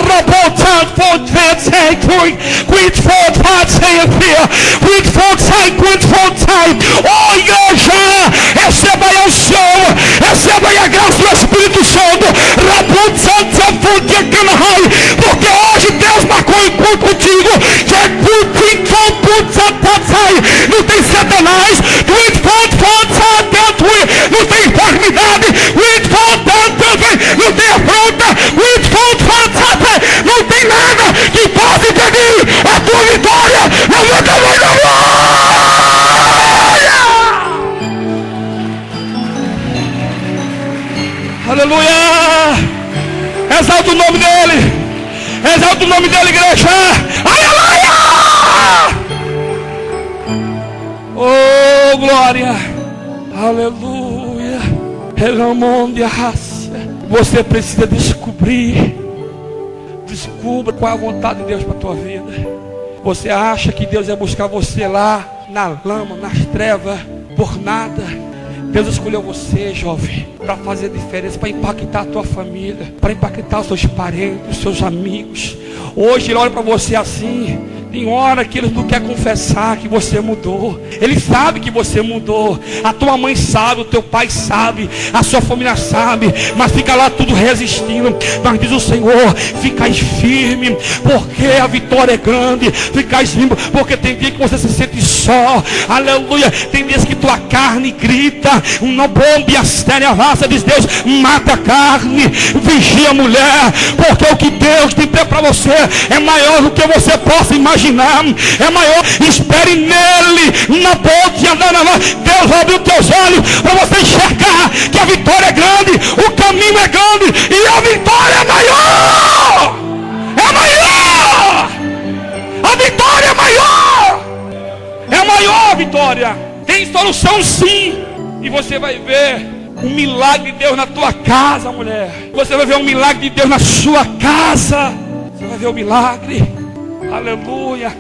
Rabotan for Tetsay, quit for Tatsay here, quit for Tay, quit for Tay. Oh, igreja, receba aí a unção, receba aí a graça do Espírito Santo. Porque hoje Deus marcou encontro contigo. Não tem Satanás, não tem enfermidade, não tem afronta, não tem nada que possa impedir a tua vitória. Levanta a mão da glória. Aleluia! Exalta o nome dele! Exalta o nome dele, igreja! Aleluia! Oh, glória! Aleluia! Você precisa descobrir. Descubra qual é a vontade de Deus para a tua vida. Você acha que Deus ia buscar você lá na lama, nas trevas, por nada? Deus escolheu você, jovem, para fazer diferença, para impactar a tua família, para impactar os seus parentes, os seus amigos. Hoje Ele olha para você assim, Tem hora que eles não querem confessar que você mudou. Ele sabe que você mudou. A tua mãe sabe, o teu pai sabe, a sua família sabe, mas fica lá tudo resistindo. Mas diz o Senhor: ficais firme, porque a vitória é grande. Ficais firme, porque tem dia que você se sente só. Aleluia. Tem dias que tua carne grita. Uma bomba astéria raça, diz Deus: mata a carne, vigia a mulher, porque o que Deus tem para você é maior do que você possa imaginar. É maior. Espere nele, na boca de andar na mão. Deus vai abrir os teus olhos para você enxergar que a vitória é grande, o caminho é grande e a vitória é maior. É maior. A vitória é maior. É a maior vitória. Tem solução sim. E você vai ver um milagre de Deus na tua casa, mulher. Você vai ver um milagre de Deus na sua casa. Você vai ver o milagre. Aleluia.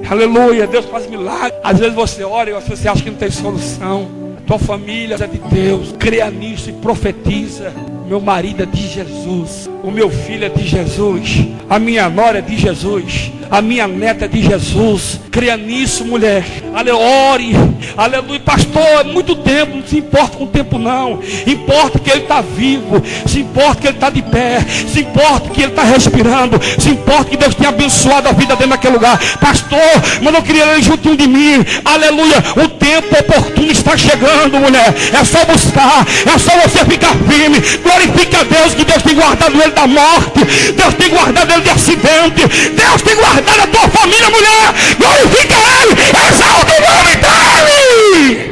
Aleluia. Deus faz milagre. Às vezes você ora e você acha que não tem solução. Tua família é de Deus. Creia nisso e profetiza. Meu marido é de Jesus. O meu filho é de Jesus. A minha nora é de Jesus. A minha neta é de Jesus. Creia nisso, mulher. Ore. Aleluia. Pastor, é muito tempo. Não se importa com o tempo, não. Importa que ele está vivo. Se importa que ele está de pé. Se importa que ele está respirando. Se importa que Deus tenha abençoado a vida dentro daquele lugar. Pastor, mas eu queria ele juntinho de mim. Aleluia. O tempo oportuno está chegando, mulher. É só buscar. É só você ficar firme. Glorifica a Deus, que Deus tem guardado ele da morte. Deus tem guardado ele de acidente. Deus tem guardado a tua família, mulher. Glorifica ele. Exalta o nome dele.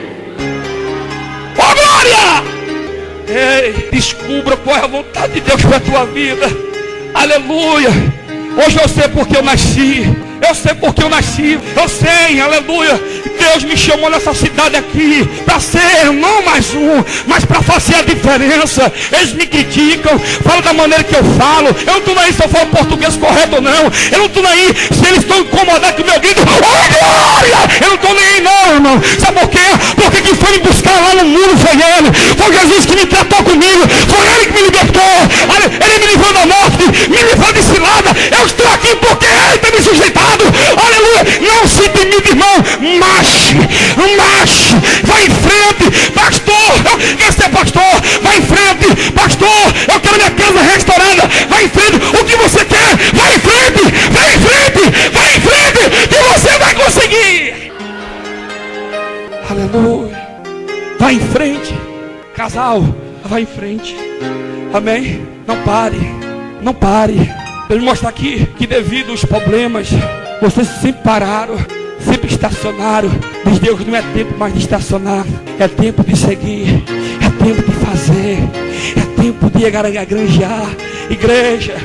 Oh, glória. Ei, descubra qual é a vontade de Deus para a tua vida. Aleluia. Hoje eu sei porque eu nasci. Eu sei porque eu nasci. Eu sei, aleluia. Deus me chamou nessa cidade aqui para ser não mais um, mas para fazer a diferença. Eles me criticam, falam da maneira que eu falo. Eu não estou nem se eu falo português correto ou não. Eu não estou nem se eles estão incomodados com o meu grito. Oh, glória! Eu não estou nem aí não, irmão. Sabe por quê? Porque quem foi me buscar lá no mundo foi ele. Foi Jesus que me tratou comigo. Foi ele que me libertou. Ele me livrou da morte, me livrou de cilada. Eu estou aqui porque ele tem me sujeitado. Aleluia. Não se intimide, irmão. Marche, vai em frente. Pastor, eu quero ser pastor. Vai em frente. Pastor, eu quero minha casa restaurada. Vai em frente. O que você quer? Vai em frente. Vai em frente. Vai em frente. Que você vai conseguir. Aleluia. Vai em frente. Casal, vai em frente. Amém? Não pare. Não pare. Deus me mostra aqui que devido aos problemas, vocês sempre pararam, sempre estacionaram. Mas Deus não é tempo mais de estacionar. É tempo de seguir. É tempo de fazer. É tempo de granjear. Igreja,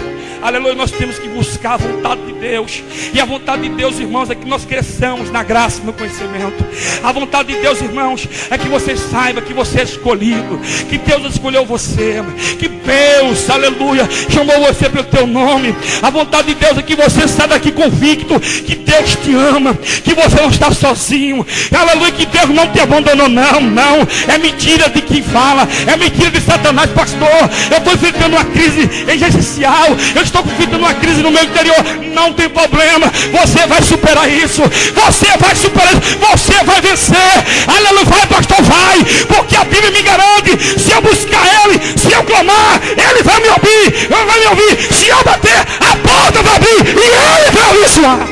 aleluia, nós temos que buscar a vontade de Deus. E a vontade de Deus, irmãos, é que nós cresçamos na graça e no conhecimento. A vontade de Deus, irmãos, é que você saiba que você é escolhido, que Deus escolheu você, que Deus, aleluia, chamou você pelo teu nome. A vontade de Deus é que você saia daqui convicto que Deus te ama, que você não está sozinho. Aleluia, que Deus não te abandonou. Não, é mentira de quem fala, é mentira de Satanás. Pastor, eu estou enfrentando uma crise existencial, eu estou enfrentando uma crise no meu interior. Não tem problema, você vai superar isso. Você vai superar isso, você vai vencer. Aleluia, vai, pastor, vai, porque a Bíblia me garante: se eu buscar ele, se eu clamar, ele vai me ouvir, ele vai me ouvir. Se eu bater, a porta vai abrir e ele vai abençoar.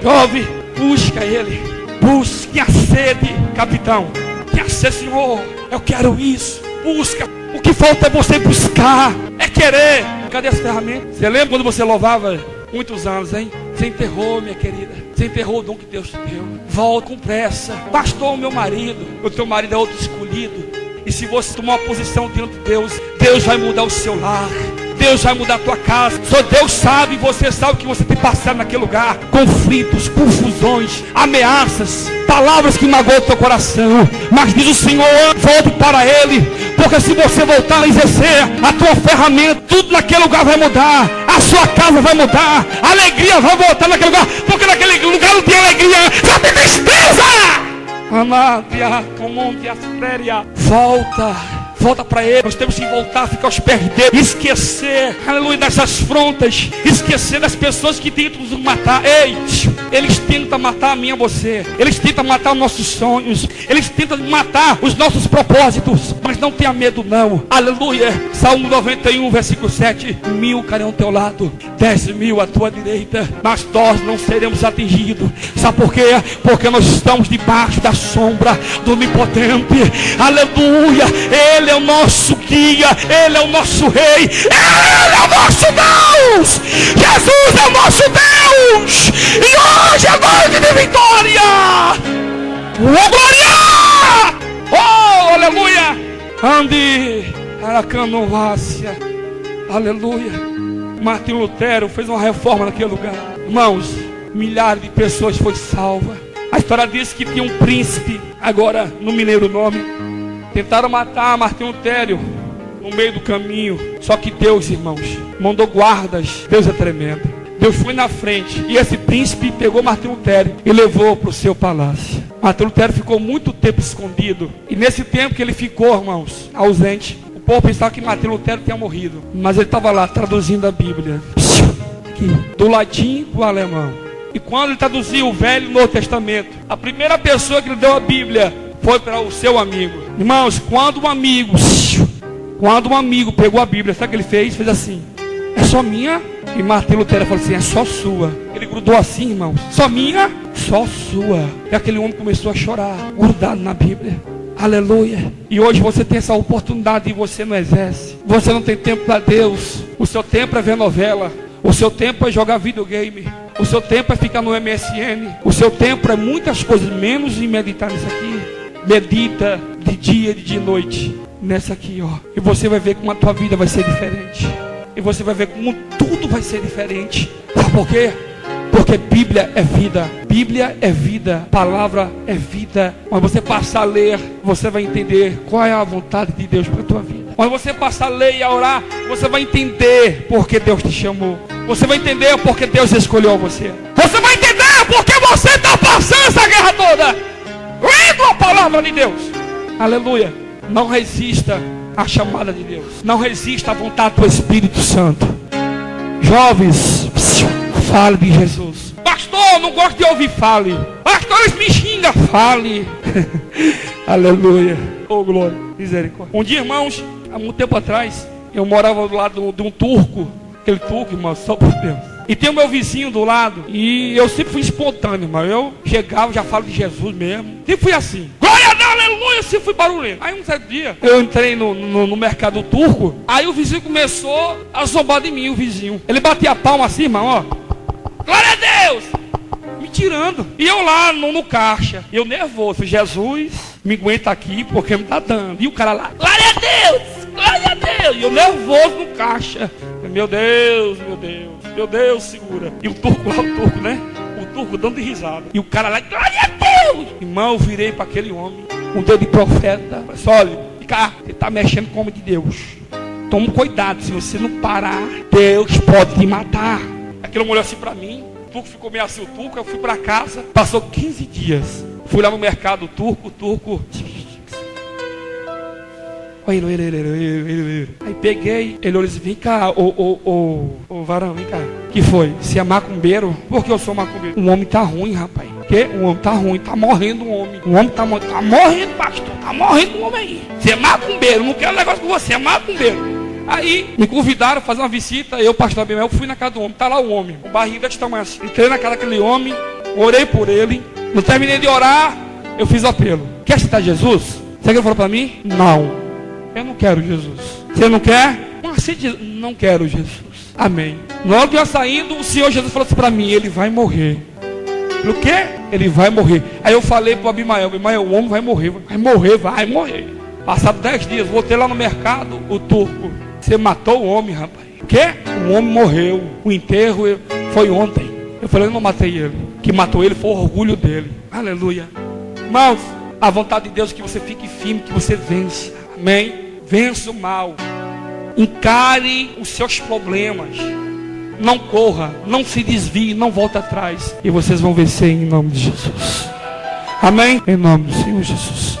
Ouve, busca ele, busque a sede, capitão, que a sede, Senhor, eu quero isso. Busca, o que falta é você buscar, é querer. Cadê as ferramentas? Você lembra quando você louvava? Muitos anos, hein? Você enterrou, minha querida. Você enterrou o dom que Deus te deu. Volta com pressa. Pastor, o meu marido. O teu marido é outro escolhido. E se você tomar uma posição diante de Deus, Deus vai mudar o seu lar. Deus vai mudar a tua casa. Só Deus sabe, você sabe o que você tem passado naquele lugar. Conflitos, confusões, ameaças, palavras que magoam o teu coração. Mas diz o Senhor: volte para Ele, porque se você voltar a exercer a tua ferramenta, tudo naquele lugar vai mudar. A sua casa vai mudar. A alegria vai voltar naquele lugar, porque naquele lugar não tem alegria, só tem tristeza. Volta, Volta para Ele. Nós temos que voltar, ficar aos pés dele. Esquecer, aleluia, dessas afrontas. Esquecer das pessoas que tentam nos matar. Ei, eles tentam matar a mim e a você. Eles tentam matar os nossos sonhos. Eles tentam matar os nossos propósitos. Mas não tenha medo não. Aleluia. Salmo 91, versículo 7. 1000 cairão ao teu lado, 10.000 à tua direita, mas nós não seremos atingidos. Sabe por quê? Porque nós estamos debaixo da sombra do Onipotente. Aleluia. Ele é o nosso guia. Ele é o nosso rei. Ele é o nosso Deus. Jesus é o nosso Deus. E hoje é noite de vitória. Oh, glória! Oh, aleluia! Ande, aracanovácia. Aleluia. Martinho Lutero fez uma reforma naquele lugar. Irmãos, milhares de pessoas foram salvas. A história diz que tinha um príncipe, agora não me lembro o nome. Tentaram matar Martinho Lutero no meio do caminho. Só que Deus, irmãos, mandou guardas. Deus é tremendo. Deus foi na frente. E esse príncipe pegou Martinho Lutero e levou para o seu palácio. Martinho Lutero ficou muito tempo escondido. E nesse tempo que ele ficou, irmãos, ausente, o povo pensava que Martinho Lutero tinha morrido. Mas ele estava lá traduzindo a Bíblia. Aqui, do latim para o alemão. E quando ele traduziu o Velho e o Novo Testamento, a primeira pessoa que lhe deu a Bíblia foi para o seu amigo. Irmãos, quando um amigo pegou a Bíblia, sabe o que ele fez? Fez assim: é só minha? E Martinho Lutero falou assim: é só sua. Ele grudou assim, irmãos: só minha? Só sua. E aquele homem começou a chorar, grudado na Bíblia. Aleluia. E hoje você tem essa oportunidade e você não exerce. Você não tem tempo para Deus. O seu tempo é ver novela. O seu tempo é jogar videogame. O seu tempo é ficar no MSN. O seu tempo é muitas coisas, menos em meditar nisso aqui. Medita de dia e de noite nessa aqui, ó. E você vai ver como a tua vida vai ser diferente. E você vai ver como tudo vai ser diferente. Sabe por quê? Porque Bíblia é vida. Bíblia é vida. Palavra é vida. Quando você passar a ler, você vai entender qual é a vontade de Deus para a tua vida. Quando você passar a ler e a orar, você vai entender porque Deus te chamou. Você vai entender porque Deus escolheu você. Você vai entender porque você está passando essa guerra toda. Lendo a palavra de Deus. Aleluia. Não resista à chamada de Deus. Não resista à vontade do Espírito Santo. Jovens, fale de Jesus. Pastor, não gosto de ouvir fale. Pastor, eles me xingam. Fale. Aleluia. Oh, glória. Misericórdia. Um dia, irmãos, há muito tempo atrás, eu morava do lado de um turco. Aquele turco, irmão, só por Deus. E tem o meu vizinho do lado. E eu sempre fui espontâneo, irmão. Eu chegava, já falo de Jesus mesmo. Sempre fui assim. Glória a Deus, aleluia. Sempre fui barulhento. Aí um certo dia, eu entrei no mercado turco. Aí o vizinho começou a zombar de mim, o vizinho. Ele batia a palma assim, irmão, ó. Glória a Deus. Me tirando. E eu lá no caixa. Eu nervoso. Jesus, me aguenta aqui porque me tá dando. E o cara lá, glória a Deus. Glória a Deus. E eu nervoso no caixa. Meu Deus, meu Deus. Meu Deus, segura. E o turco lá, o turco, né? O turco dando de risada. E o cara lá, glória a Deus. Irmão, eu virei para aquele homem. Um dedo de profeta. Falei assim, olha, cá, você está mexendo com o homem de Deus. Toma cuidado, se você não parar, Deus pode te matar. Aquele homem olhou assim para mim. O turco ficou meio assim, o turco. Eu fui para casa. Passou 15 dias. Fui lá no mercado, o turco. Aí peguei, ele olhou assim, vem cá, ô varão, vem cá. Que foi? Você é macumbeiro? Por que eu sou macumbeiro? Um homem tá ruim, rapaz. Que? Um homem tá ruim, tá morrendo um homem. Um homem tá morrendo, pastor, tá morrendo um homem aí. Você é macumbeiro, não quero negócio com você, é macumbeiro. Aí me convidaram a fazer uma visita, eu, pastor Abimel, fui na casa do homem, tá lá o homem, com barriga de tamanho assim. Entrei na casa daquele homem, orei por ele. Não terminei de orar, eu fiz apelo. Quer aceitar Jesus? Sabe o que ele falou pra mim? Não. Eu não quero Jesus. Você não quer? Não quero Jesus. Amém. Na hora que eu ia saindo, o Senhor Jesus falou assim para mim: ele vai morrer. O quê? Ele vai morrer. Aí eu falei para o Abimael: o homem vai morrer. Vai morrer. Passado 10 dias, voltei lá no mercado. O turco: você matou o homem, rapaz. O quê? O homem morreu. O enterro foi ontem. Eu falei: eu não matei ele. O que matou ele foi o orgulho dele. Aleluia. Irmãos, a vontade de Deus é que você fique firme, que você vença. Amém. Vença o mal. Encare os seus problemas. Não corra, não se desvie, não volte atrás. E vocês vão vencer em nome de Jesus. Amém? Em nome do Senhor Jesus.